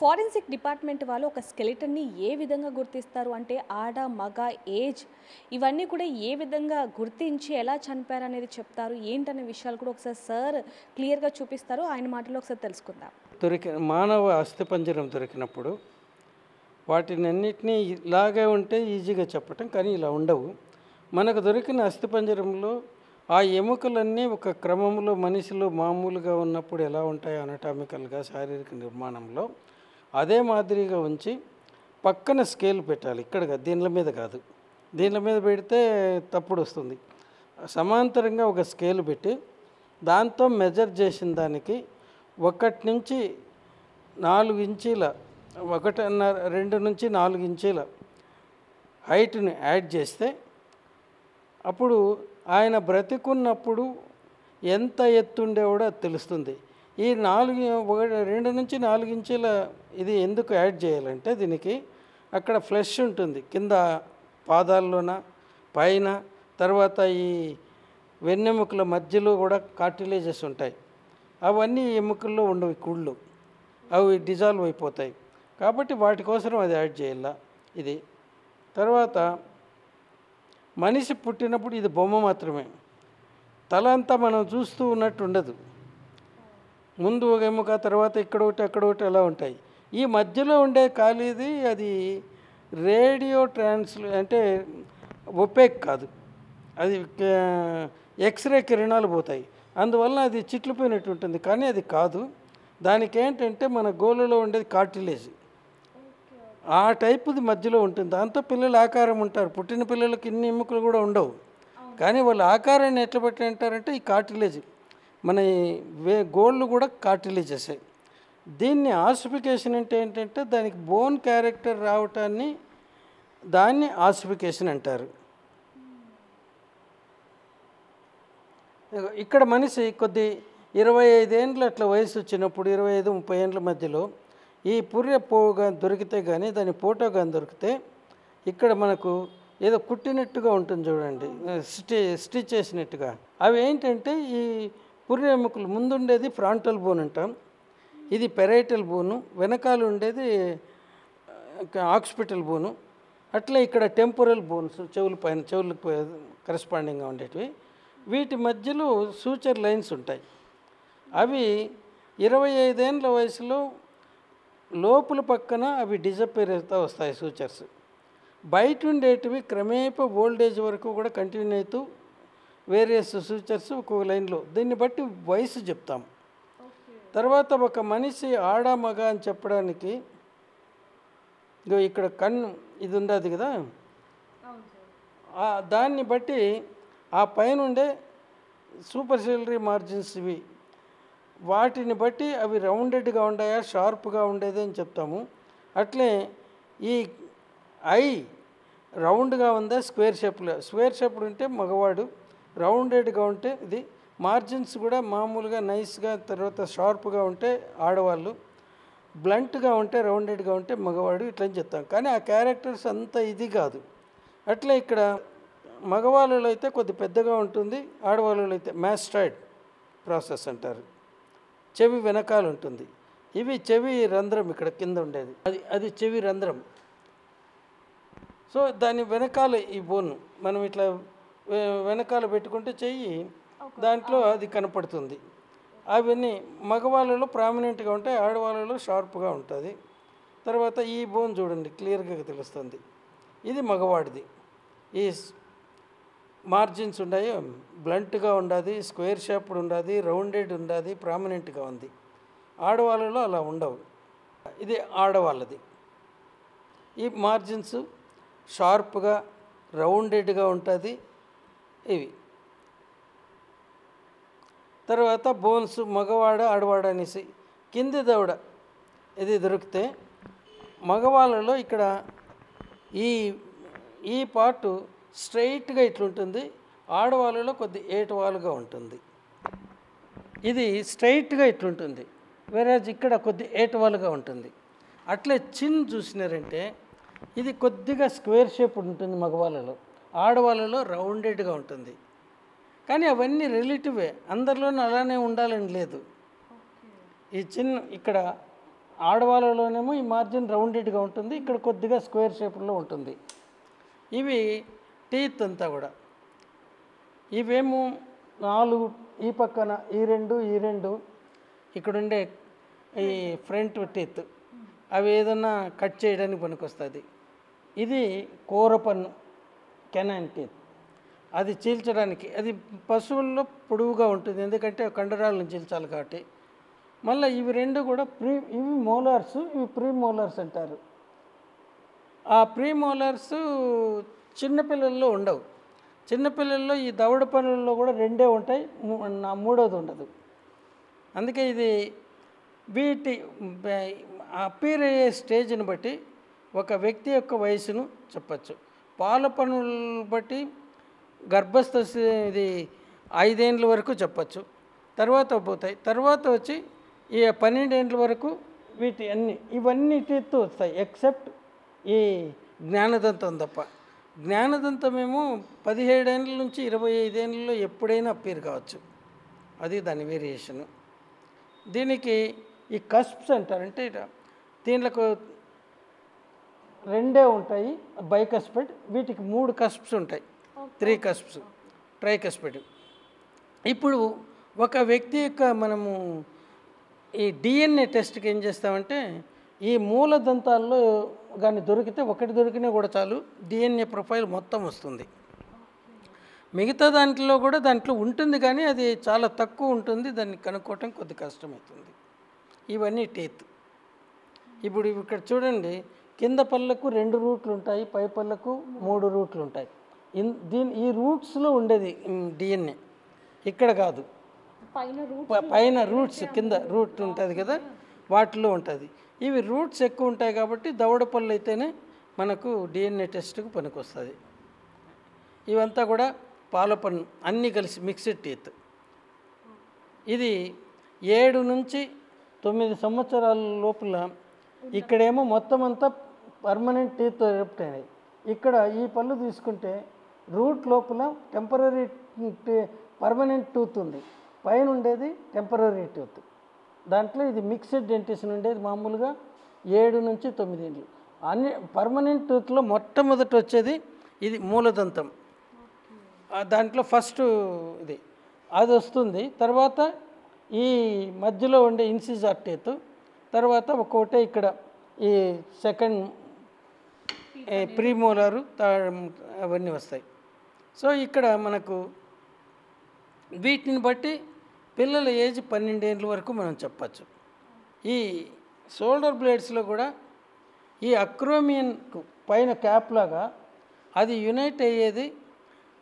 Forensic department వాళ్ళు ఒక స్కెలిటన్‌ని ఏ విధంగా గుర్తిస్తారు? అంటే ఆడ, మగ, ఏజ్ ఇవన్నీ కూడా ఏ విధంగా గుర్తించి ఎలా చనిపోయారనేది చెప్తారు? ఏంటనే విషయాలు కూడా ఒకసారి సార్ క్లియర్‌గా చూపిస్తారు. ఆయన మాటల్లో ఒకసారి తెలుసుకుందాం. మానవ అస్థిపంజరం దొరికినప్పుడు వాటినన్నిటినీ ఇలాగే ఉంటే ఈజీగా చెప్పటం, కానీ ఇలా ఉండవు. మనకు దొరికిన అస్థిపంజరంలో ఆ ఎముకలన్నీ ఒక క్రమంలో మనిషిలో మామూలుగా ఉన్నప్పుడు ఎలా ఉంటాయో అనటామికల్గా శారీరక నిర్మాణంలో అదే మాదిరిగా ఉంచి పక్కన స్కేల్ పెట్టాలి. ఇక్కడ దీనిల మీద కాదు, దీనిల మీద పెడితే తప్పుడు వస్తుంది. సమాంతరంగా ఒక స్కేల్ పెట్టి దాంతో మెజర్ చేసిన దానికి 1 నుంచి 4 ఇంచీల 2 నుంచి 4 ఇంచీల హైట్ని యాడ్ చేస్తే అప్పుడు ఆయన బ్రతికున్నప్పుడు ఎంత ఎత్తుండేవాడో అది తెలుస్తుంది. ఈ 2 నుంచి 4 ఇంచీల ఇది ఎందుకు యాడ్ చేయాలంటే దీనికి అక్కడ ఫ్లెష్ ఉంటుంది కింద పాదాల్లోన పైన, తర్వాత ఈ వెన్నెముకల మధ్యలో కూడా కార్టిలేజెస్ ఉంటాయి. అవన్నీ ఎముకల్లో ఉండవు, కుళ్ళు అవి డిజాల్వ్ అయిపోతాయి. కాబట్టి వాటి కోసం అది యాడ్ చేయాల. ఇది తర్వాత మనిషి పుట్టినప్పుడు ఇది బొమ్మ మాత్రమే, తల అంతా మనం చూస్తూ ఉన్నట్టు ఉండదు. ముందు ఒక ఎముక, తర్వాత ఇక్కడ ఒకటి అక్కడ ఒకటి అలా ఉంటాయి. ఈ మధ్యలో ఉండే ఖాళీది అది రేడియో అంటే ఒపేక్ కాదు, అది ఎక్స్రే కిరణాలు పోతాయి, అందువల్ల అది చిట్లిపోయినట్టు ఉంటుంది. కానీ అది కాదు, దానికి ఏంటంటే మన గోలులో ఉండేది కార్టిలేజ్, ఆ టైపుది మధ్యలో ఉంటుంది. దాంతో పిల్లలు ఆకారం ఉంటారు. పుట్టిన పిల్లలకి ఇన్ని ఎముకలు కూడా ఉండవు, కానీ వాళ్ళ ఆకారాన్ని ఎట్లా బట్టి అంటారంటే ఈ కార్టిలేజ్, మన గోళ్ళు కూడా కార్టిలేజెసే. దీన్ని ఆసిఫికేషన్ అంటే ఏంటంటే దానికి బోన్ క్యారెక్టర్ రావటాన్ని దాన్ని ఆసిఫికేషన్ అంటారు. ఇక్కడ మనిషి కొద్ది 25 ఏండ్లు అట్లా వయసు వచ్చినప్పుడు 25-30 ఏండ్ల మధ్యలో ఈ పుర్రె పోగా దొరికితే కానీ, దాని ఫోటో కానీ దొరికితే ఇక్కడ మనకు ఏదో కుట్టినట్టుగా ఉంటుంది చూడండి, స్టిచ్ చేసినట్టుగా. అవి ఏంటంటే ఈ పుర్రె ఎముకలు ముందుండేది ఫ్రాంటల్ బోన్ అంటాం, ఇది పెరైటల్ బోను, వెనకాల ఉండేది ఆక్సిపిటల్ బోను. అట్లా ఇక్కడ టెంపోరల్ బోన్స్, చెవులకు కరెస్పాండింగ్గా ఉండేటివి. వీటి మధ్యలో సూచర్ లైన్స్ ఉంటాయి. అవి 25 ఏండ్ల వయసులో లోపల పక్కన అవి డిజపేర్ అవుతూ వస్తాయి సూచర్స్. బయట ఉండేటివి క్రమేప ఓల్డేజ్ వరకు కూడా కంటిన్యూ అవుతూ వేరియస్ సూచర్స్ ఒక్కొక్క లైన్లో, దీన్ని బట్టి వయసు చెప్తాం. తర్వాత ఒక మనిషి ఆడ మగ అని చెప్పడానికి ఇక్కడ కన్ను ఇది ఉండదు కదా, దాన్ని బట్టి ఆ పైన ఉండే సూపర్సిలరీ మార్జిన్స్ ఇవి, వాటిని బట్టి అవి రౌండెడ్గా ఉన్నాయా షార్ప్గా ఉండేది అని చెప్తాము. అట్లే ఈ ఐ రౌండ్గా ఉందా స్క్వేర్ షేప్లో ఉంటే మగవాడు, రౌండెడ్గా ఉంటే ఇది, మార్జిన్స్ కూడా మామూలుగా నైస్గా తర్వాత షార్ప్గా ఉంటే ఆడవాళ్ళు, బ్లంట్గా ఉంటే రౌండెడ్గా ఉంటే మగవాడు, ఇట్లని చెప్తాం. కానీ ఆ క్యారెక్టర్స్ అంత ఇది కాదు. అట్లా ఇక్కడ మగవాళ్ళలో అయితే కొద్ది పెద్దగా ఉంటుంది, ఆడవాళ్ళలో అయితే మ్యాస్టాయిడ్ ప్రాసెస్ అంటారు. చెవి వెనకాల ఉంటుంది, ఇవి చెవి రంధ్రం ఇక్కడ కింద ఉండేది, అది చెవి రంధ్రం. సో దాని వెనకాల ఈ బోన్ మనం ఇట్లా వెనకాల పెట్టుకుంటే చెయ్యి దాంట్లో అది కనపడుతుంది. అవన్నీ మగవాళ్ళలో ప్రామినెంట్గా ఉంటాయి, ఆడవాళ్ళలో షార్ప్గా ఉంటుంది. తర్వాత ఈ బోన్ చూడండి క్లియర్గా తెలుస్తుంది, ఇది మగవాడిది. ఈ మార్జిన్స్ ఉన్నాయి, బ్లంట్గా ఉండాది, స్క్వేర్ షేప్డ్ ఉండాది, రౌండెడ్ ఉండాది, ప్రామినెంట్గా ఉంది. ఆడవాళ్ళలో అలా ఉండవు, ఇది ఆడవాళ్ళది. ఈ మార్జిన్స్ షార్ప్గా రౌండెడ్గా ఉంటుంది ఇవి. తర్వాత బోన్స్ మగవాడ ఆడవాడ అనేసి కింది దవడ ఇది దొరికితే మగవాళ్ళలో ఇక్కడ ఈ పార్టు స్ట్రైట్గా ఇట్లుంటుంది, ఆడవాళ్ళలో కొద్ది ఏటవాలుగా ఉంటుంది. ఇది స్ట్రైట్గా ఇట్లుంటుంది, వేరేజ్ ఇక్కడ కొద్ది ఏటవాలుగా ఉంటుంది. అట్లే చిన్ చూసినారంటే ఇది కొద్దిగా స్క్వేర్ షేప్ ఉంటుంది మగవాళ్ళలో, ఆడవాళ్ళలో రౌండెడ్గా ఉంటుంది. కానీ అవన్నీ రిలేటివే, అందరిలోనూ అలానే ఉండాలని లేదు. ఈ చిన్న ఇక్కడ ఆడవాళ్ళలోనేమో ఈ మార్జిన్ రౌండెడ్గా ఉంటుంది, ఇక్కడ కొద్దిగా స్క్వేర్ షేప్లో ఉంటుంది. ఇవి టీత్ అంతా కూడా ఇవేమో 4 ఈ పక్కన, ఈ రెండు ఇక్కడుండే ఈ ఫ్రంట్ టీత్, అవి ఏదన్నా కట్ చేయడానికి పనికొస్తుంది. ఇది కూర పన్ను, కెనైన్ టీత్, అది చీల్చడానికి. అది పశువుల్లో పొడవుగా ఉంటుంది, ఎందుకంటే కండరాలను చీల్చాలి కాబట్టి. మళ్ళీ ఇవి రెండు కూడా ఇవి మోలార్స్, ఇవి ప్రీ మోలార్స్ అంటారు. ఆ ప్రీ మోలార్స్ చిన్నపిల్లల్లో ఉండవు. చిన్నపిల్లల్లో ఈ దవడ పనులలో కూడా 2 ఉంటాయి, మూడోది ఉండదు. అందుకే ఇది వీటి అపీర్ అయ్యే స్టేజ్ని బట్టి ఒక వ్యక్తి యొక్క వయసును చెప్పచ్చు. పాల పనులు బట్టి గర్భస్థ ఇది 5 ఏళ్ళ వరకు చెప్పచ్చు, తర్వాత పోతాయి. తర్వాత వచ్చి ఈ 12 ఏళ్ళ వరకు ఇవన్నీ టీత్ వస్తాయి, ఎక్సెప్ట్ ఈ జ్ఞానదంతం తప్ప. జ్ఞానదంతమేమో 17 ఏళ్ళ నుంచి 25 ఏళ్ళలో ఎప్పుడైనా అప్పీర్ కావచ్చు, అది దాని వేరియేషను. దీనికి ఈ కస్ప్స్ అంటారు, అంటే దీంట్లో 2 ఉంటాయి బైకస్పెడ్, వీటికి 3 కస్ప్స్ ఉంటాయి, 3 కస్ప్స్, ట్రైకస్పెడ్. ఇప్పుడు ఒక వ్యక్తి యొక్క మనము ఈ డిఎన్ఏ టెస్ట్కి ఏం చేస్తామంటే, ఈ మూలదంతాల్లో కానీ దొరికితే, ఒకటి దొరికినా కూడా చాలు, డిఎన్ఏ ప్రొఫైల్ మొత్తం వస్తుంది. మిగతా దాంట్లో కూడా దాంట్లో ఉంటుంది, కానీ అది చాలా తక్కువ ఉంటుంది, దాన్ని కనుక్కోవటం కొద్ది కష్టమవుతుంది. ఇవన్నీ టీత్. ఇప్పుడు ఇక్కడ చూడండి, కింద పళ్ళకు 2 రూట్లు ఉంటాయి, పై పళ్ళకు 3 రూట్లు ఉంటాయి. ఈ రూట్స్లో ఉండేది డిఎన్ఏ, ఇక్కడ కాదు. పైన రూట్స్, కింద రూట్ ఉంటుంది కదా, వాటిలో ఉంటుంది. ఇవి రూట్స్ ఎక్కువ ఉంటాయి కాబట్టి దవడ పళ్ళు అయితేనే మనకు డిఎన్ఏ టెస్ట్కు పనికొస్తుంది. ఇవంతా కూడా పాల పన్ను అన్నీ కలిసి మిక్స్డ్ టీత్. ఇది 7 నుంచి 9 సంవత్సరాల లోపల ఇక్కడేమో మొత్తం అంతా పర్మనెంట్ టీత్ ఎరప్ట్ అయినాయి. ఇక్కడ ఈ పళ్ళు తీసుకుంటే రూట్ లోపల టెంపరీ పర్మనెంట్ టూత్ ఉంది, పైన ఉండేది టెంపరీ టూత్. దాంట్లో ఇది మిక్స్డ్ డెంటిషన్ ఉండేది మామూలుగా 7 నుంచి 9 ఏళ్ళు. అన్ని పర్మనెంట్ టూత్లో మొట్టమొదటి వచ్చేది ఇది మూలదంతం. దాంట్లో ఫస్ట్ ఇది అది వస్తుంది. తర్వాత ఈ మధ్యలో ఉండే ఇన్సిజార్ టీత్, తర్వాత ఒక్కొక్కటే ఇక్కడ ఈ సెకండ్ ప్రీమోలారు అవన్నీ వస్తాయి. సో ఇక్కడ మనకు వీటిని బట్టి పిల్లల ఏజ్ 12 ఏళ్ళ వరకు మనం చెప్పచ్చు. ఈ షోల్డర్ బ్లేడ్స్లో కూడా ఈ అక్రోమియన్ పైన క్యాప్ లాగా అది యునైట్ అయ్యేది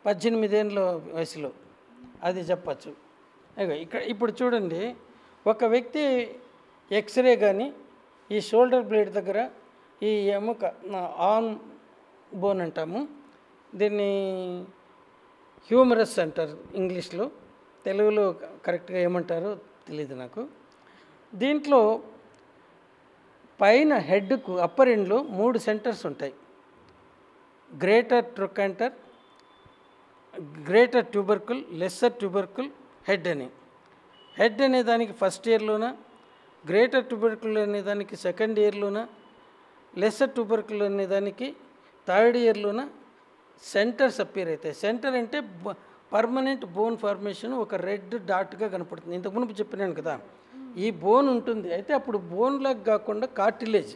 18 ఏళ్ళ వయసులో, అది చెప్పచ్చు. ఇక్కడ ఇప్పుడు చూడండి, ఒక వ్యక్తి ఎక్స్రే కానీ ఈ షోల్డర్ బ్లేడ్ దగ్గర ఈ ఎముక ఆర్మ్ బోన్ అంటాము, దీన్ని హ్యూమరస్ అంటారు ఇంగ్లీష్లో, తెలుగులో కరెక్ట్గా ఏమంటారో తెలియదు నాకు. దీంట్లో పైన హెడ్కు అప్పర్ ఎండ్లో 3 సెంటర్స్ ఉంటాయి, గ్రేటర్ ట్రొకాంటర్, గ్రేటర్ ట్యూబర్కుల్, లెస్సర్ ట్యూబర్కుల్, హెడ్ అని. హెడ్ అనే దానికి ఫస్ట్ ఇయర్లోన, గ్రేటర్ ట్యూబర్కుల్ అనే దానికి సెకండ్ ఇయర్లోన, లెస్సర్ ట్యూబర్కుల్ అనే దానికి థర్డ్ ఇయర్లోన సెంటర్స్ అప్పీర్ అవుతాయి. సెంటర్ అంటే పర్మనెంట్ బోన్ ఫార్మేషన్, ఒక రెడ్ డాట్గా కనపడుతుంది. ఇంతకు మునుపు చెప్పినాను కదా, ఈ బోన్ ఉంటుంది, అయితే అప్పుడు బోన్లాగా కాకుండా కార్టిలేజ్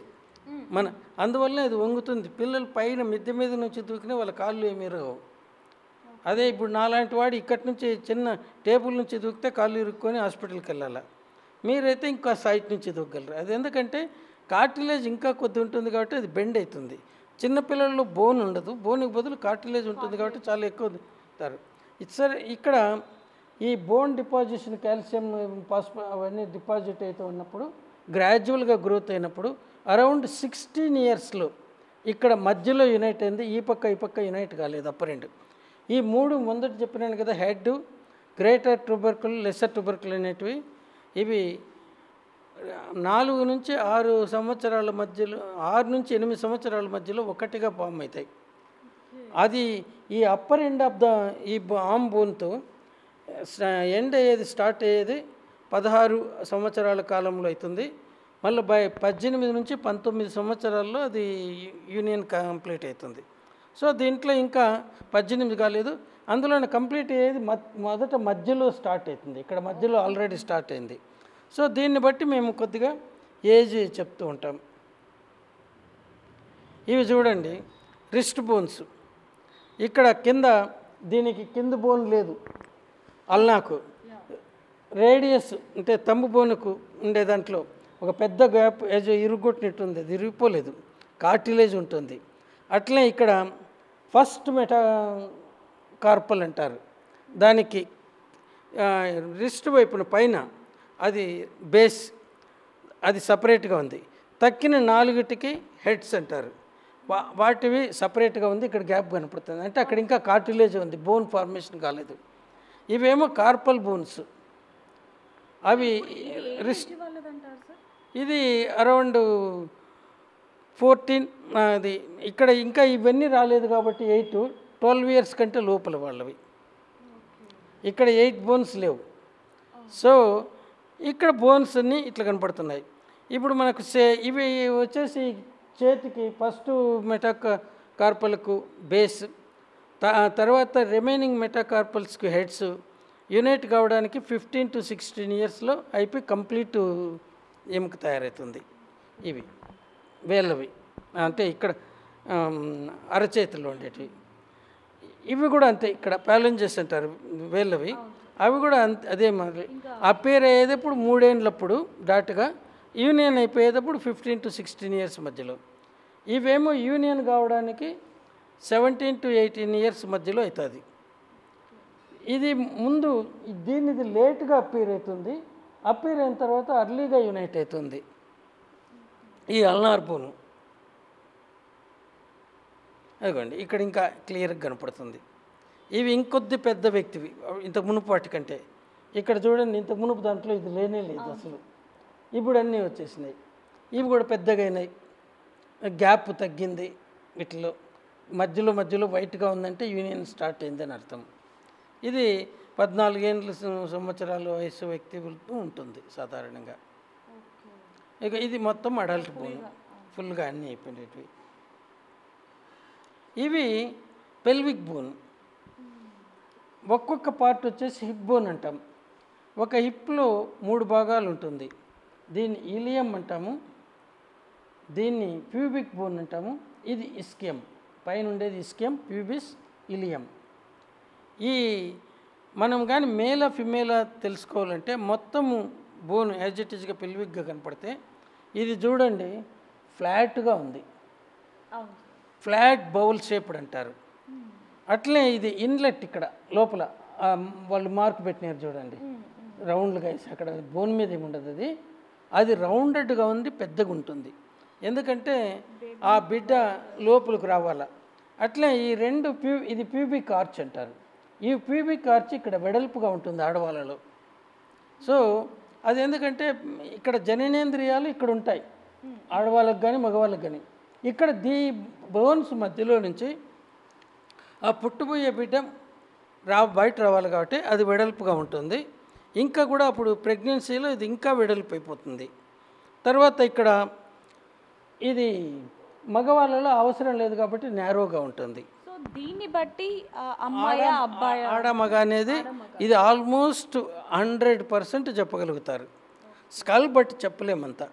మన, అందువల్ల అది వంగుతుంది. పిల్లలు పైన మిద్దె మీద నుంచి దూకినా వాళ్ళ కాళ్ళు ఏమీ రావు. అదే ఇప్పుడు నాలాంటి వాడు ఇక్కడి నుంచి చిన్న టేబుల్ నుంచి దూకితే కాళ్ళు ఇరుక్కొని హాస్పిటల్కి వెళ్ళాలి, మీరైతే ఇంకా సైట్ నుంచి దూకగలరు. అది ఎందుకంటే కార్టిలేజ్ ఇంకా కొద్ది ఉంటుంది కాబట్టి అది బెండ్ అవుతుంది. చిన్నపిల్లల్లో బోన్ ఉండదు, బోన్కి బదులు కార్టిలేజ్ ఉంటుంది కాబట్టి చాలా ఎక్కువ తారు. సరే, ఇక్కడ ఈ బోన్ డిపాజిషన్, కాల్షియం, అవన్నీ డిపాజిట్ అవుతూ ఉన్నప్పుడు గ్రాడ్యువల్గా గ్రోత్ అయినప్పుడు అరౌండ్ 16 ఇయర్స్లో ఇక్కడ మధ్యలో యునైట్ అయింది, ఈ పక్క యునైట్ కాలేదు అప్పర్ ఎండ్. ఈ 3 ముందట చెప్పినాను కదా, హెడ్, గ్రేటర్ ట్యూబర్కుల్, లెస్సర్ ట్యూబర్కుల్ అనేటివి, ఇవి 4 నుంచి 6 సంవత్సరాల మధ్యలో, 6 నుంచి 8 సంవత్సరాల మధ్యలో ఒకటిగా ఫామ్ అవుతాయి. అది ఈ అప్పర్ ఎండ్ ఆఫ్ ద ఈ ఆర్మ్ బోన్తో ఎండ్ అయ్యేది, స్టార్ట్ అయ్యేది 16 సంవత్సరాల కాలంలో అవుతుంది. మళ్ళీ 18 నుంచి 19 సంవత్సరాల్లో అది యూనియన్ కంప్లీట్ అవుతుంది. సో దీంట్లో ఇంకా 18 కాలేదు, అందులోనే కంప్లీట్ అయ్యేది మొదట మధ్యలో స్టార్ట్ అవుతుంది, ఇక్కడ మధ్యలో ఆల్రెడీ స్టార్ట్ అయింది. సో దీన్ని బట్టి మేము కొద్దిగా ఏజ్ చెప్తూ ఉంటాం. ఇవి చూడండి రిస్ట్ బోన్స్, ఇక్కడ కింద దీనికి కింద బోన్ లేదు, అల్నాకు రేడియస్ అంటే తంబు బోనుకు ఉండే దాంట్లో ఒక పెద్ద గ్యాప్ ఏజ్ ఇరుగొట్టినట్టు ఉంది, అది ఇరిగిపోలేదు, కార్టిలేజ్ ఉంటుంది. అట్లే ఇక్కడ ఫస్ట్ మెటాకార్పల్ అంటారు, దానికి రిస్ట్ వైపున పైన అది బేస్, అది సపరేట్గా ఉంది. తక్కిన 4టికి హెడ్స్ అంటారు, వాటివి సపరేట్గా ఉంది, ఇక్కడ గ్యాప్ కనపడుతుంది, అంటే అక్కడ ఇంకా కార్టిలేజ్ ఉంది, బోన్ ఫార్మేషన్ కాలేదు. ఇవేమో కార్పల్ బోన్స్, అవి రిస్ట్. ఇది అరౌండ్ 14, అది ఇక్కడ ఇంకా ఇవన్నీ రాలేదు కాబట్టి 12 ఇయర్స్ కంటే లోపల వాళ్ళవి. ఇక్కడ 8 బోన్స్ లేవు. సో ఇక్కడ బోన్స్ అన్నీ ఇట్లా కనపడుతున్నాయి. ఇప్పుడు మనకు ఇవి వచ్చేసి చేతికి ఫస్ట్ మెటాకార్పల్కు బేస్, తర్వాత రిమైనింగ్ మెటాకార్పల్స్కి హెడ్స్ యునైట్ కావడానికి 15 to 16 ఇయర్స్లో అయిపోయి కంప్లీట్ ఎముక తయారవుతుంది. ఇవి వేళ్ళవి, అంటే ఇక్కడ అరచేతుల్లో ఉండేటివి. ఇవి కూడా అంతే, ఇక్కడ ప్యాలెంజెస్ అంటారు వేళ్ళవి, అవి కూడా అదే మరి అపేర్ అయ్యేటప్పుడు 3 ఏళ్ళప్పుడు డాట్గా, యూనియన్ అయిపోయేటప్పుడు 15 to 16 ఇయర్స్ మధ్యలో. ఇవేమో యూనియన్ కావడానికి 17 to 18 ఇయర్స్ మధ్యలో అవుతుంది. ఇది ముందు దీనిది లేట్గా అపీర్ అవుతుంది, అపీర్ అయిన తర్వాత అర్లీగా యునైట్ అవుతుంది ఈ అల్నార్ బోను. అదిగోండి ఇక్కడ ఇంకా క్లియర్గా కనపడుతుంది. ఇవి ఇంకొద్ది పెద్ద వ్యక్తివి ఇంత మునుపు వాటికంటే. ఇక్కడ చూడండి, ఇంత మునుపు దాంట్లో ఇది లేనే లేదు అసలు, ఇప్పుడు అన్నీ వచ్చేసినాయి. ఇవి కూడా పెద్దగా అయినాయి, గ్యాప్ తగ్గింది వీటిలో, మధ్యలో వైట్గా ఉందంటే యూనియన్ స్టార్ట్ అయిందని అర్థం. ఇది 14 సంవత్సరాల వయసు వ్యక్తులతో ఉంటుంది సాధారణంగా. ఇక ఇది మొత్తం అడల్ట్ బోన్, ఫుల్గా అన్నీ అయిపోయినవి. ఇవి పెల్విక్ బోన్. ఒక్కొక్క పార్ట్ వచ్చేసి హిప్ బోన్ అంటాం. ఒక హిప్లో 3 భాగాలు ఉంటుంది, దీన్ని ఇలియం అంటాము, దీన్ని ప్యూబిక్ బోన్ అంటాము, ఇది ఇస్కియం, పైన ఉండేది ఇస్కియం, ప్యూబిస్, ఇలియం. ఈ మనం కానీ మేల ఫిమేలా తెలుసుకోవాలంటే మొత్తము బోన్ యాజిటీస్గా పెల్విక్గా కనపడితే, ఇది చూడండి ఫ్లాట్గా ఉంది, ఫ్లాట్ బౌల్ షేప్డ్ అంటారు. అట్లే ఇది ఇన్లెట్, ఇక్కడ లోపల వాళ్ళు మార్క్ పెట్టినారు చూడండి, రౌండ్గా వేసి, అక్కడ బోన్ మీద ఏమి ఉండదు, అది రౌండెడ్గా ఉంది, పెద్దగా ఉంటుంది, ఎందుకంటే ఆ బిడ్డ లోపలికి రావాలా. అట్లే ఈ 2 ఇది ప్యూబిక్ ఆర్చ్ అంటారు. ఈ ప్యూబిక్ ఆర్చ్ ఇక్కడ వెడల్పుగా ఉంటుంది ఆడవాళ్ళలో. సో అది ఎందుకంటే ఇక్కడ జననేంద్రియాలు ఇక్కడ ఉంటాయి, ఆడవాళ్ళకి కానీ మగవాళ్ళకి కానీ. ఇక్కడ బోన్స్ మధ్యలో నుంచి ఆ పుట్టుబోయే బిడ్డ బయట రావాలి కాబట్టి అది వెడల్పుగా ఉంటుంది. ఇంకా కూడా అప్పుడు ప్రెగ్నెన్సీలో ఇది ఇంకా వెడల్పు అయిపోతుంది. తర్వాత ఇక్కడ ఇది మగవాళ్ళలో అవసరం లేదు కాబట్టి నేరోగా ఉంటుంది. సో దీన్ని బట్టి అమ్మాయి అబ్బాయి ఆడ మగ అనేది ఇది ఆల్మోస్ట్ 100% చెప్పగలుగుతారు. స్కల్ బట్టి చెప్పలేమంతా,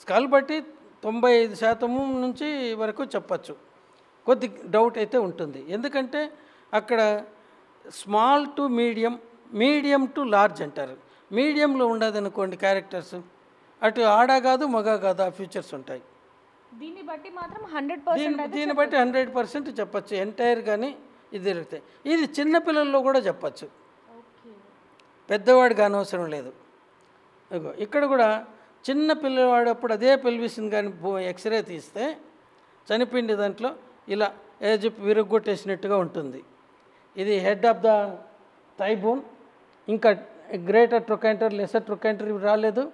స్కల్ బట్టి 95% నుంచి వరకు చెప్పచ్చు, కొద్ది డౌట్ అయితే ఉంటుంది. ఎందుకంటే అక్కడ small to medium, medium to large అంటారు. మీడియంలో ఉండదు అనుకోండి క్యారెక్టర్స్, అటు ఆడ కాదు మగ కాదు ఆ ఫీచర్స్ ఉంటాయి. దీన్ని బట్టి మాత్రం 100% దీన్ని బట్టి 100% చెప్పచ్చు ఎంటైర్. కానీ ఇది దొరుకుతాయి. ఇది చిన్నపిల్లల్లో కూడా చెప్పచ్చు, పెద్దవాడికి అనవసరం లేదు. ఇక్కడ కూడా చిన్న పిల్లవాడప్పుడు అదే పెల్విస్ని కానీ ఎక్స్రే తీస్తే చనిపోయింది దాంట్లో ఇలా ఏజ్ విరగొట్టేసినట్టుగా ఉంటుంది. ఇది head of the thigh bone. ఇంకా గ్రేటర్ ట్రొకాంటర్, లెసర్ ట్రొకాంటర్ రాలేదు.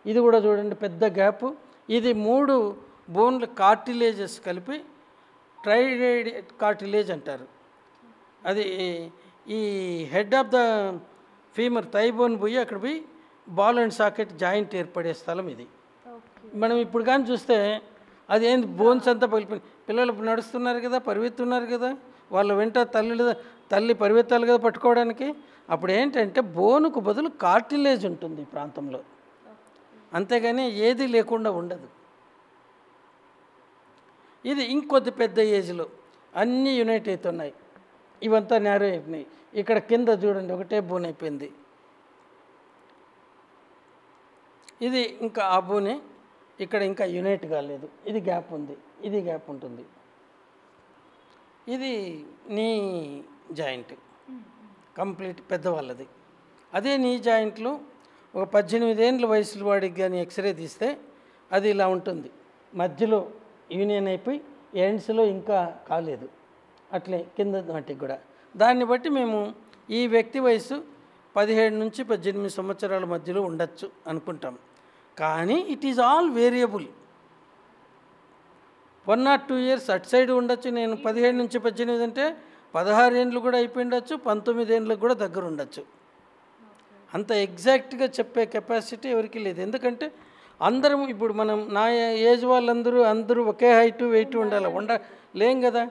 ఇది కూడా చూడండి పెద్ద గ్యాప్. ఇది 3 బోన్లు కార్టిలేజెస్ కలిపి ట్రైడెడ్ కార్టిలేజ్ అంటారు. అది ఈ head of the femur thigh bone పోయి అక్కడ పోయి బాల్ అండ్ సాకెట్ జాయింట్ ఏర్పడే స్థలం ఇది. మనం ఇప్పుడు కానీ చూస్తే అది ఏంది బోన్స్ అంతా పగిలిపోయి పిల్లలు నడుస్తున్నారు కదా, పరిగెత్తున్నారు కదా, వాళ్ళ వెంట తల్లి పరిగెత్తాలి కదా పట్టుకోవడానికి. అప్పుడు ఏంటంటే బోనుకు బదులు కార్టిలేజ్ ఉంటుంది ఈ ప్రాంతంలో, అంతేగాని ఏది లేకుండా ఉండదు. ఇది ఇంకొద్ది పెద్ద ఏజ్లో అన్నీ యునైట్ అవుతున్నాయి, ఇవంతా నేరో అయిపోయినాయి. ఇక్కడ కింద చూడండి ఒకటే బోన్ అయిపోయింది. ఇది ఇంకా ఆ బోనే ఇక్కడ ఇంకా యునైట్ కాలేదు, ఇది గ్యాప్ ఉంది, ఇది గ్యాప్ ఉంటుంది. ఇది నీ జాయింట్ కంప్లీట్ పెద్దవాళ్ళది. అదే నీ జాయింట్లో ఒక 18 ఏళ్ళ వయసులో వాడికి కానీ ఎక్స్రే తీస్తే అది ఇలా ఉంటుంది, మధ్యలో యూనియన్ అయిపోయి ఎండ్స్లో ఇంకా కాలేదు, అట్లే కింద వాటికి కూడా. దాన్ని బట్టి మేము ఈ వ్యక్తి వయసు 17 నుంచి 18 సంవత్సరాల మధ్యలో ఉండొచ్చు అనుకుంటాం. కానీ it is all variable. 1 or 2 years అటు సైడ్ ఉండొచ్చు. నేను 17 నుంచి 18 అంటే 16 ఏళ్ళు కూడా అయిపోయి ఉండొచ్చు, 19 ఏళ్ళకు కూడా దగ్గర ఉండొచ్చు. అంత ఎగ్జాక్ట్గా చెప్పే కెపాసిటీ ఎవరికి లేదు. ఎందుకంటే అందరం ఇప్పుడు మనం నా ఏజ్ వాళ్ళందరూ ఒకే హైటు వెయిట్ ఉండాలి లేం కదా.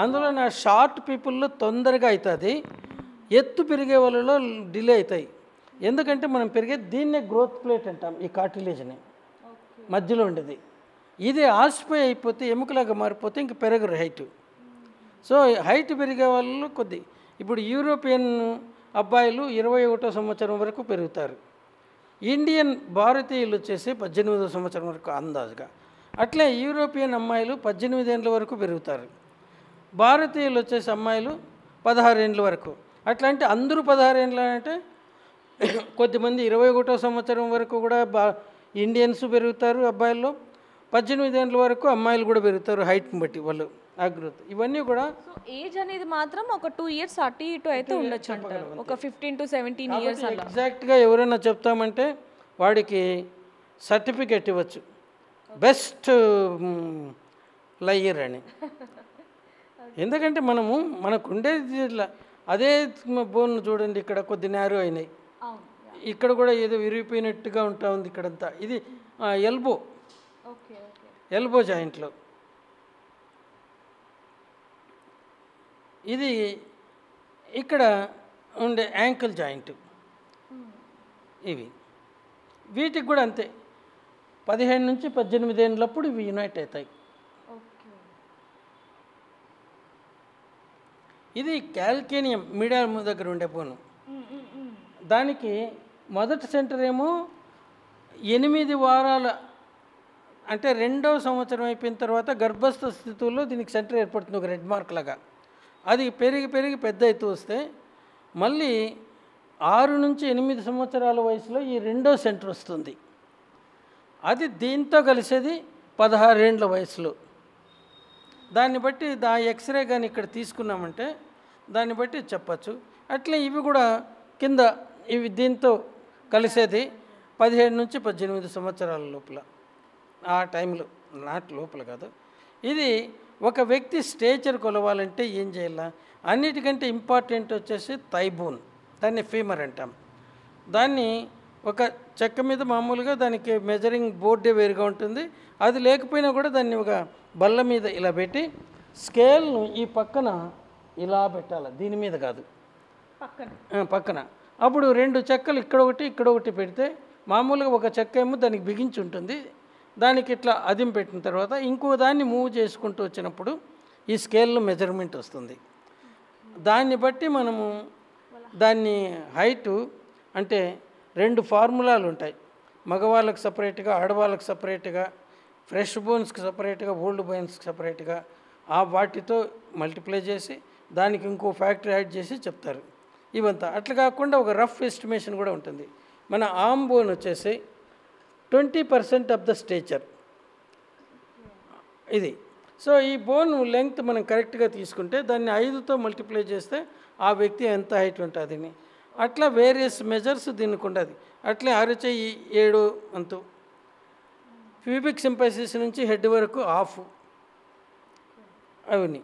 అందులో నా షార్ట్ పీపుల్లో తొందరగా అవుతుంది, ఎత్తు పెరిగే వాళ్ళలో డిలే అవుతాయి. ఎందుకంటే మనం పెరిగేది దీన్నే గ్రోత్ ప్లేట్ అంటాం, ఈ కార్టిలేజ్ని మధ్యలో ఉండేది. ఇది ఆసిపోయి అయిపోతే ఎముకలాగా మారిపోతే ఇంక పెరగరు హైటు. సో హైట్ పెరిగే వాళ్ళు కొద్ది ఇప్పుడు యూరోపియన్ అబ్బాయిలు 21వ సంవత్సరం వరకు పెరుగుతారు, ఇండియన్ భారతీయులు వచ్చేసి 18వ సంవత్సరం వరకు అందాజుగా. అట్లే యూరోపియన్ అమ్మాయిలు 18 ఏళ్ళ వరకు పెరుగుతారు, భారతీయులు వచ్చేసి అమ్మాయిలు 16 ఏళ్ళ వరకు. అట్లా అంటే అందరూ 16 ఏళ్ళు అంటే కొద్దిమంది 21వ సంవత్సరం వరకు కూడా ఇండియన్స్ పెరుగుతారు అబ్బాయిల్లో, 18 ఏళ్ళ వరకు అమ్మాయిలు కూడా పెరుగుతారు హైట్ని బట్టి వాళ్ళు ఆ గ్రోత్. ఇవన్నీ కూడా ఏజ్ అనేది మాత్రం ఒక 2 years అటు ఇటు అయితే ఉండొచ్చు అంటారు, ఒక 15 to 17 years అలా. ఎగ్జాక్ట్గా ఎవరైనా చెప్తామంటే వాడికి సర్టిఫికెట్ ఇవ్వచ్చు, బెస్ట్ లయ్యర్ అని. ఎందుకంటే మనకు ఉండేది అదే బోన్ చూడండి, ఇక్కడ కొద్ది నేరో అయినాయి, ఇక్కడ కూడా ఏదో విరిగిపోయినట్టుగా ఉంటా ఉంది ఇక్కడంతా. ఇది ఎల్బో జాయింట్లో. ఇది ఇక్కడ ఉండే యాంకిల్ జాయింట్. వీటికి కూడా అంతే, 17 నుంచి 18 ఏళ్ళప్పుడు ఇవి యునైట్ అవుతాయి. ఇది క్యాల్కేనియం మీడియం దగ్గర ఉండే బోను. దానికి మొదటి సెంటర్ ఏమో 8 వారాల అంటే 2వ సంవత్సరం అయిపోయిన తర్వాత గర్భస్థ స్థితుల్లో దీనికి సెంటర్ ఏర్పడుతుంది, ఒక రెడ్ మార్క్ లాగా. అది పెరిగి పెద్ద అవుతూ వస్తే మళ్ళీ 6 నుంచి 8 సంవత్సరాల వయసులో ఈ 2వ సెంటర్ వస్తుంది. అది దీంతో కలిసేది 16 ఏళ్ళ వయసులో. దాన్ని బట్టి ఎక్స్రే కానీ ఇక్కడ తీసుకున్నామంటే దాన్ని బట్టి చెప్పచ్చు. అట్లే ఇవి కూడా కింద ఇవి దీంతో కలిసేది 17 నుంచి 18 సంవత్సరాల లోపల, ఆ టైంలో లోపల కాదు. ఇది ఒక వ్యక్తి స్టేచర్ కొలవాలంటే ఏం చేయాల, అన్నిటికంటే ఇంపార్టెంట్ వచ్చేసి థై బోన్, దాన్ని ఫీమర్ అంటాం. దాన్ని ఒక చెక్క మీద మామూలుగా దానికి మెజరింగ్ బోర్డే వేరుగా ఉంటుంది, అది లేకపోయినా కూడా దాన్ని ఒక బల్ల మీద ఇలా పెట్టి స్కేల్ను ఈ పక్కన ఇలా పెట్టాలి, దీని మీద కాదు పక్కన. అప్పుడు 2 చెక్కలు ఇక్కడ ఒకటి పెడితే మామూలుగా ఒక చెక్క ఏమో దానికి బిగించి ఉంటుంది, దానికి ఇట్లా అదిం పెట్టిన తర్వాత ఇంకో దాన్ని మూవ్ చేసుకుంటూ వచ్చినప్పుడు ఈ స్కేల్లో మెజర్మెంట్ వస్తుంది. దాన్ని బట్టి మనము దాన్ని హైటు అంటే 2 ఫార్ములాలు ఉంటాయి, మగవాళ్ళకి సపరేట్గా, ఆడవాళ్ళకి సపరేట్గా, ఫ్రెష్ బోన్స్కి సపరేట్గా, ఓల్డ్ బోన్స్కి సపరేట్గా. వాటితో మల్టిప్లై చేసి దానికి ఇంకో ఫ్యాక్టర్ యాడ్ చేసి చెప్తారు ఇవంతా. అట్లా కాకుండా ఒక రఫ్ ఎస్టిమేషన్ కూడా ఉంటుంది. మన ఆర్మ్ బోన్ వచ్చేసి 20% ఆఫ్ ద స్టేచర్ ఇది. సో ఈ బోన్ లెంగ్త్ మనం కరెక్ట్గా తీసుకుంటే దాన్ని 5తో మల్టిప్లై చేస్తే ఆ వ్యక్తి ఎంత హైట్ ఉంటుందని. అట్లా వేరియస్ మెజర్స్ దీనికి ఉండదు. అట్లే అరచెయ్యి 7 అంతు, ప్యూబిక్ సింపైసిస్ నుంచి హెడ్ వరకు హాఫ్, అవన్నీ.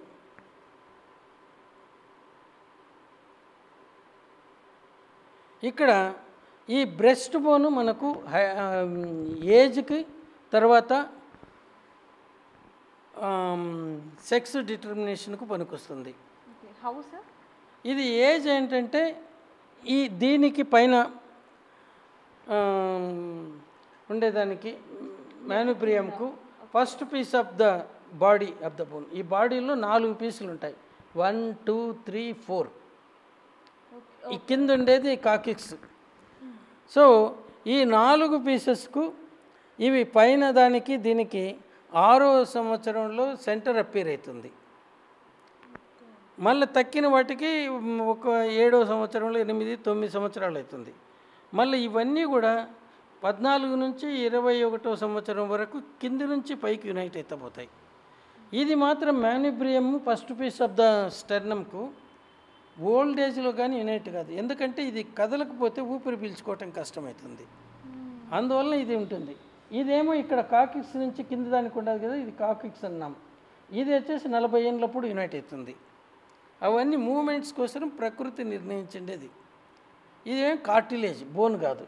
ఇక్కడ ఈ బ్రెస్ట్ బోను మనకు ఏజ్కి తర్వాత సెక్స్ డిటర్మినేషన్కు పనికొస్తుంది. How sir? ఇది ఏజ్ ఏంటంటే దీనికి పైన ఉండేదానికి మ్యానుబ్రియంకు first piece of the body of the bone. ఈ బాడీలో 4 పీసులు ఉంటాయి, 1 2 3 4. ఈ కింద ఉండేది కాకిక్స్. సో ఈ 4 పీసెస్కు ఇవి పైన దానికి దీనికి 6వ సంవత్సరంలో సెంటర్ అప్పీర్ అవుతుంది. మళ్ళీ తక్కిన వాటికి ఒక 7వ సంవత్సరంలో 8 9 సంవత్సరాలు అవుతుంది. మళ్ళీ ఇవన్నీ కూడా 14 నుంచి 21వ సంవత్సరం వరకు కింది నుంచి పైకి యునైట్ అవుతాయి. ఇది మాత్రం manubrium first piece of the స్టెర్నమ్కు ఓల్డ్ ఏజ్లో కానీ యునైట్ కాదు, ఎందుకంటే ఇది కదలకపోతే ఊపిరి పీల్చుకోవటం కష్టమవుతుంది, అందువల్ల ఇది ఉంటుంది. ఇదేమో ఇక్కడ కాకిక్స్ నుంచి కింద దానికి ఉండదు కదా, ఇది కాకిక్స్ అన్నాం. ఇది వచ్చేసి 40 ఏళ్ళప్పుడు యునైట్ అవుతుంది. అవన్నీ మూమెంట్స్ కోసం ప్రకృతి నిర్ణయించిండేది. ఇదేం కార్టిలేజ్, బోన్ కాదు,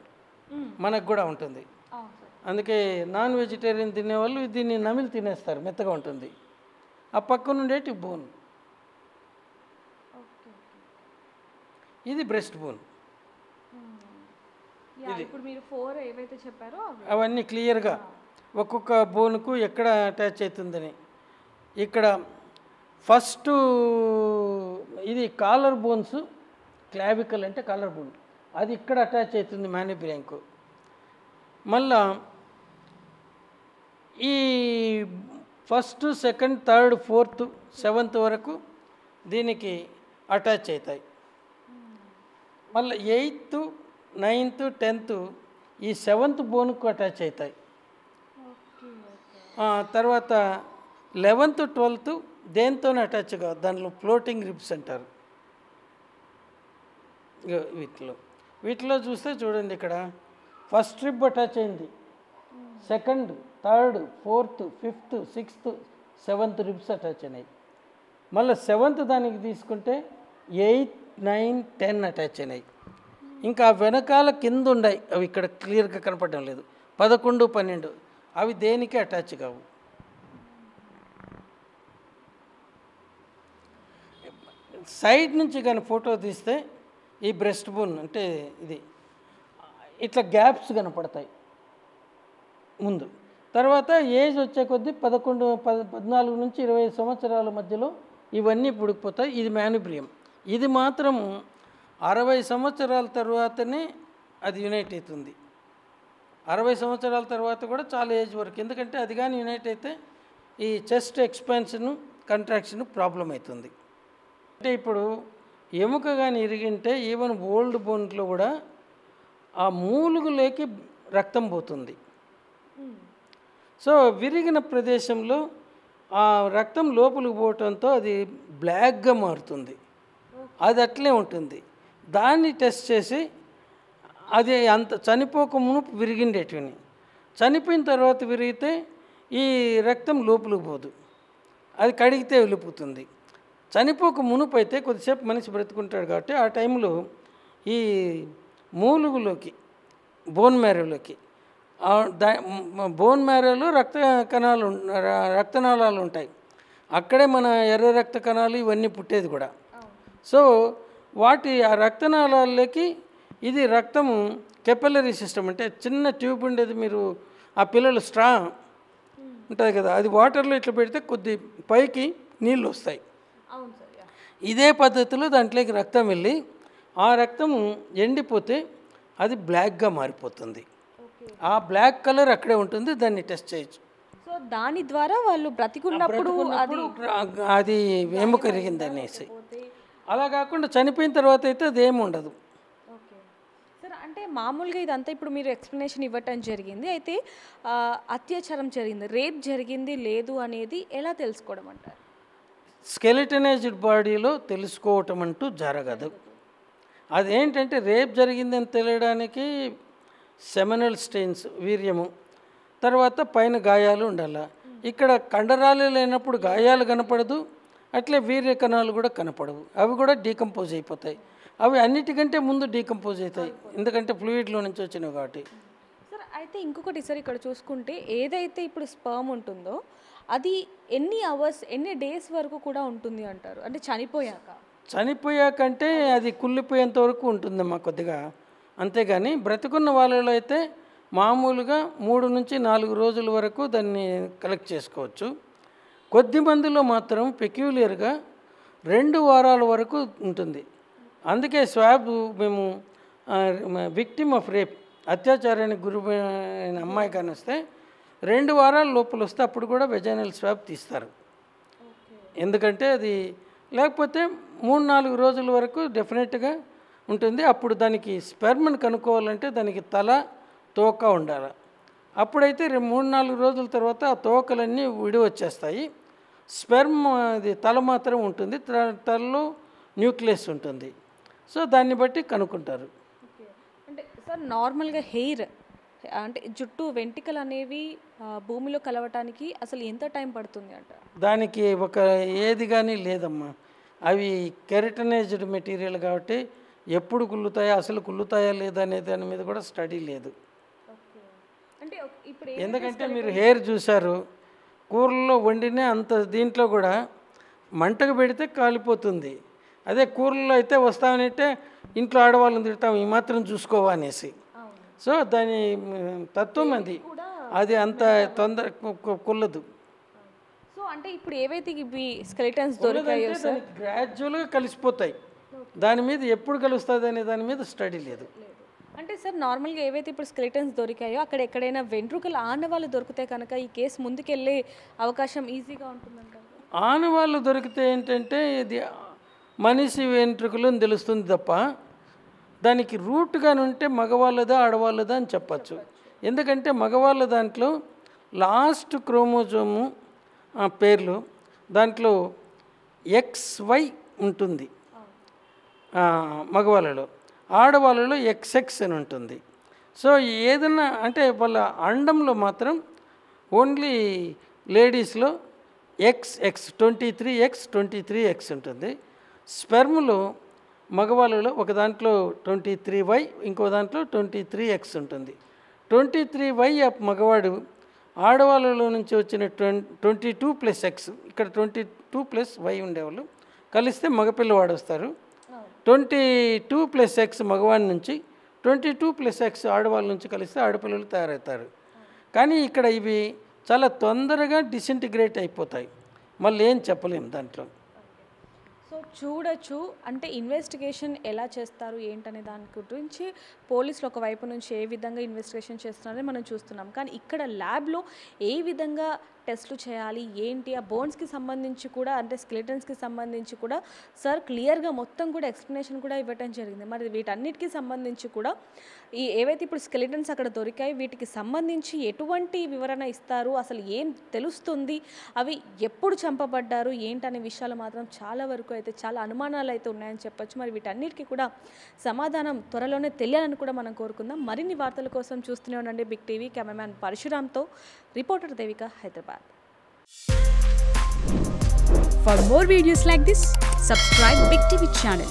మనకు కూడా ఉంటుంది. అందుకే నాన్ వెజిటేరియన్ తినేవాళ్ళు దీన్ని నమిలి తినేస్తారు, మెత్తగా ఉంటుంది. ఆ పక్కన ఉండేటి బోన్, ఇది బ్రెస్ట్ బోన్. ఇప్పుడు మీరు 4 ఏవైతే చెప్పారో అవన్నీ క్లియర్గా ఒక్కొక్క బోన్కు ఎక్కడ అటాచ్ అవుతుందని. ఇక్కడ ఫస్ట్ ఇది కాలర్ బోన్స్, క్లావికల్ అంటే కాలర్ బోన్, అది ఇక్కడ అటాచ్ అవుతుంది మ్యానుబ్రియంకు. మళ్ళా ఈ first second third fourth seventh వరకు దీనికి అటాచ్ అవుతాయి. మళ్ళీ 8th 9th 10th ఈ 7th బోన్కు అటాచ్ అవుతాయి. తర్వాత 11th 12th దేనితోనే అటాచ్ కాదు, దానిలో ఫ్లోటింగ్ రిబ్స్ అంటారు. వీటిలో చూస్తే చూడండి, ఇక్కడ ఫస్ట్ రిబ్ అటాచ్ అయింది, second third fourth fifth sixth 7th ribs attach అయినాయి. మళ్ళీ 7th దానికి తీసుకుంటే 8 9 10 అటాచ్ అయినాయి. ఇంకా వెనకాల కింద ఉన్నాయి, అవి ఇక్కడ క్లియర్గా కనపడడం లేదు, 11 12 అవి దేనికి అటాచ్ కావు. సైడ్ నుంచి కానీ ఫోటో తీస్తే ఈ బ్రెస్ట్ బోన్ అంటే ఇది ఇట్లా గ్యాప్స్ కనపడతాయి ముందు. తర్వాత ఏజ్ వచ్చే కొద్దీ 14 నుంచి 20 సంవత్సరాల మధ్యలో ఇవన్నీ పుడికిపోతాయి. ఇది మ్యానుబ్రియం. ఇది మాత్రం 60 సంవత్సరాల తర్వాతనే అది యునైట్ అవుతుంది. 60 సంవత్సరాల తర్వాత కూడా చాలా ఏజ్ వరకు, ఎందుకంటే అది కానీ యునైట్ అయితే ఈ చెస్ట్ ఎక్స్పాన్షన్ కంట్రాక్షన్ ప్రాబ్లం అవుతుంది. అంటే ఇప్పుడు ఎముక కానీ ఇరిగింటే ఈవెన్ ఓల్డ్ బోన్లో కూడా ఆ మూలుగులోకి రక్తం పోతుంది. సో విరిగిన ప్రదేశంలో ఆ రక్తం లోపలికి పోవటంతో అది బ్లాక్గా మారుతుంది, అది అట్లే ఉంటుంది. దాన్ని టెస్ట్ చేసి అది అంత చనిపోక మునుపు విరిగిండేటివి, చనిపోయిన తర్వాత విరిగితే ఈ రక్తం లోపలికి పోదు, అది కడిగితే వెళ్ళిపోతుంది. చనిపోక మునుపు అయితే కొద్దిసేపు మనిషి బ్రతుకుంటాడు కాబట్టి ఆ టైంలో ఈ మూలుగులోకి బోన్ మ్యారోలోకి బోన్ మ్యారోలో రక్తనాళాలు ఉంటాయి, అక్కడే మన ఎర్ర రక్త కణాలు ఇవన్నీ పుట్టేది కూడా. సో ఆ రక్తనాళాల్లోకి ఇది రక్తము కెపిలరీ సిస్టమ్ అంటే చిన్న ట్యూబ్ ఉండేది, మీరు ఆ పిల్లలు స్ట్రా ఉంటుంది కదా, అది వాటర్లో ఇట్లా పెడితే కొద్ది పైకి నీళ్ళు వస్తాయి. ఇదే పద్ధతిలో దాంట్లోకి రక్తం వెళ్ళి ఆ రక్తము ఎండిపోతే అది బ్లాక్గా మారిపోతుంది. ఆ బ్లాక్ కలర్ అక్కడే ఉంటుంది, దాన్ని టెస్ట్ చేయొచ్చు. సో దాని ద్వారా వాళ్ళు బ్రతికున్నప్పుడు అది ఎముక కరిగింది అనేసి. అలా కాకుండా చనిపోయిన తర్వాత అయితే అది ఏమి ఉండదు. సార్ అంటే మామూలుగా ఇదంతా ఇప్పుడు మీరు ఎక్స్ప్లెనేషన్ ఇవ్వటం జరిగింది, అయితే అత్యాచారం జరిగింది, రేప్ జరిగింది లేదు అనేది ఎలా తెలుసుకోవడం అంటారు? స్కెలిటనైజ్డ్ బాడీలో తెలుసుకోవటం అంటూ జరగదు. అదేంటంటే రేప్ జరిగిందని తెలియడానికి సెమినల్ స్టెయిన్స్ వీర్యము, తర్వాత పైన గాయాలు ఉండాలి. ఇక్కడ కండరాలు లేనప్పుడు గాయాలు కనపడదు, అట్లే వీర్య కణాలు కూడా కనపడవు, అవి కూడా డీకంపోజ్ అయిపోతాయి. అవి అన్నిటికంటే ముందు డీకంపోజ్ అవుతాయి, ఎందుకంటే ఫ్లూయిడ్లో నుంచి వచ్చినవి కాబట్టి. సార్ అయితే ఇంకొకటి సార్ ఇక్కడ చూసుకుంటే ఏదైతే ఇప్పుడు స్పర్మ్ ఉంటుందో అది ఎన్ని అవర్స్ ఎన్ని డేస్ వరకు కూడా ఉంటుంది అంటారు, అంటే చనిపోయాకంటే అది కుళ్ళిపోయేంత వరకు ఉంటుందమ్మా కొద్దిగా, అంతేగాని బ్రతికున్న వాళ్ళలో అయితే మామూలుగా 3 నుంచి 4 రోజుల వరకు దాన్ని కలెక్ట్ చేసుకోవచ్చు. కొద్ది మందిలో మాత్రం పెక్యులియర్గా 2 వారాల వరకు ఉంటుంది. అందుకే స్వాబ్ మేము విక్టిమ్ ఆఫ్ రేప్, అత్యాచారానికి గురైన అమ్మాయి కానీ వస్తే 2 వారాల లోపల వస్తే అప్పుడు కూడా వెజైనల్ స్వాబ్ తీస్తారు. ఎందుకంటే అది లేకపోతే 3-4 రోజుల వరకు డెఫినెట్గా ఉంటుంది. అప్పుడు దానికి స్పెర్మ్ని కనుక్కోవాలంటే దానికి తల తోక ఉండాలి. అప్పుడైతే 3-4 రోజుల తర్వాత ఆ తోకలన్నీ విడి వచ్చేస్తాయి. స్పెర్మ్ అది తల మాత్రం ఉంటుంది, తలలో న్యూక్లియస్ ఉంటుంది. సో దాన్ని బట్టి కనుక్కుంటారు. అంటే సార్ నార్మల్గా హెయిర్ అంటే జుట్టు వెంట్రుకలు అనేవి భూమిలో కలవటానికి అసలు ఎంత టైం పడుతుంది అంట? దానికి ఒక ఏది కానీ లేదమ్మా, అవి కెరటనైజ్డ్ మెటీరియల్ కాబట్టి ఎప్పుడు కుళ్ళుతాయా, అసలు కుళ్ళుతాయా లేదా అనే దాని మీద కూడా స్టడీ లేదు. అంటే ఇప్పుడు ఎందుకంటే మీరు హెయిర్ చూశారు, కూరల్లో వండినే అంత దీంట్లో కూడా మంటకు పెడితే కాలిపోతుంది. అదే కూరల్లో అయితే వస్తామనంటే ఇంట్లో ఆడవాళ్ళని తిడతాం, ఈ మాత్రం చూసుకోవా అనేసి. సో దాని తత్వం అది అంత తొందర కుల్లదు. సో అంటే ఇప్పుడు ఏవైతే ఇవి స్కెలిటన్స్ దొరికాయో సార్ గ్రాడ్యువల్గా కలిసిపోతాయి, దాని మీద ఎప్పుడు కలుస్తుంది అనే దాని మీద స్టడీ లేదు. అంటే సార్ నార్మల్గా ఏవైతే ఇప్పుడు స్కెలిటన్స్ దొరికాయో అక్కడ ఎక్కడైనా వెంట్రుకలు ఆనవాళ్ళు దొరికితే కనుక ఈ కేసు ముందుకెళ్ళే అవకాశం ఈజీగా ఉంటుందంటారు? ఆనవాళ్ళు దొరికితే ఏంటంటే ఇది మనిషి వెంట్రుకలు అని తెలుస్తుంది తప్ప దానికి రూట్గా ఉంటే మగవాళ్ళదా ఆడవాళ్ళదా అని చెప్పచ్చు. ఎందుకంటే మగవాళ్ళ దాంట్లో లాస్ట్ క్రోమోజోము పేర్లు దాంట్లో XY ఉంటుంది మగవాళ్ళలో, ఆడవాళ్ళలో XX అని ఉంటుంది. సో ఏదన్నా అంటే వాళ్ళ అండంలో మాత్రం ఓన్లీ లేడీస్లో XX 23X 23X ఉంటుంది. స్పెర్మ్లో మగవాళ్ళలో ఒక దాంట్లో 23Y ఇంకో దాంట్లో 23X ఉంటుంది. 23Y మగవాడు, ఆడవాళ్ళలో నుంచి వచ్చిన 22+X, ఇక్కడ 22+Y ఉండేవాళ్ళు కలిస్తే మగపిల్లవాడు వస్తారు. 22+X మగవాడి నుంచి 22+X ఆడవాళ్ళ నుంచి కలిస్తే ఆడపిల్లలు తయారవుతారు. కానీ ఇక్కడ ఇవి చాలా తొందరగా డిసింటిగ్రేట్ అయిపోతాయి, మళ్ళీ ఏం చెప్పలేము దాంట్లో. సో చూడొచ్చు అంటే ఇన్వెస్టిగేషన్ ఎలా చేస్తారు ఏంటనే దాని గురించి పోలీసులు ఒకవైపు నుంచి ఏ విధంగా ఇన్వెస్టిగేషన్ చేస్తున్నారని మనం చూస్తున్నాం. కానీ ఇక్కడ ల్యాబ్లో ఏ విధంగా టెస్టులు చేయాలి ఏంటి ఆ బోన్స్కి సంబంధించి కూడా అంటే స్కెలిటన్స్కి సంబంధించి కూడా సార్ క్లియర్గా మొత్తం కూడా ఎక్స్ప్లెనేషన్ కూడా ఇవ్వటం జరిగింది. మరి వీటన్నిటికీ సంబంధించి కూడా ఈ ఏవైతే ఇప్పుడు స్కెలిటన్స్ అక్కడ దొరికాయి వీటికి సంబంధించి ఎటువంటి వివరణ ఇస్తారు, అసలు ఏం తెలుస్తుంది, అవి ఎప్పుడు చంపబడ్డారు ఏంటనే విషయాలు మాత్రం చాలా వరకు అయితే చాలా అనుమానాలు అయితే ఉన్నాయని చెప్పొచ్చు. మరి వీటన్నిటికీ కూడా సమాధానం త్వరలోనే తెలియాలని కూడా మనం కోరుకుందాం. మరిన్ని వార్తల కోసం చూస్తూనే ఉండండి బిగ్ టీవీ. కెమెరామ్యాన్ పరశురామ్తో reporter Devika, Hyderabad. For more videos like this, subscribe Big TV channel.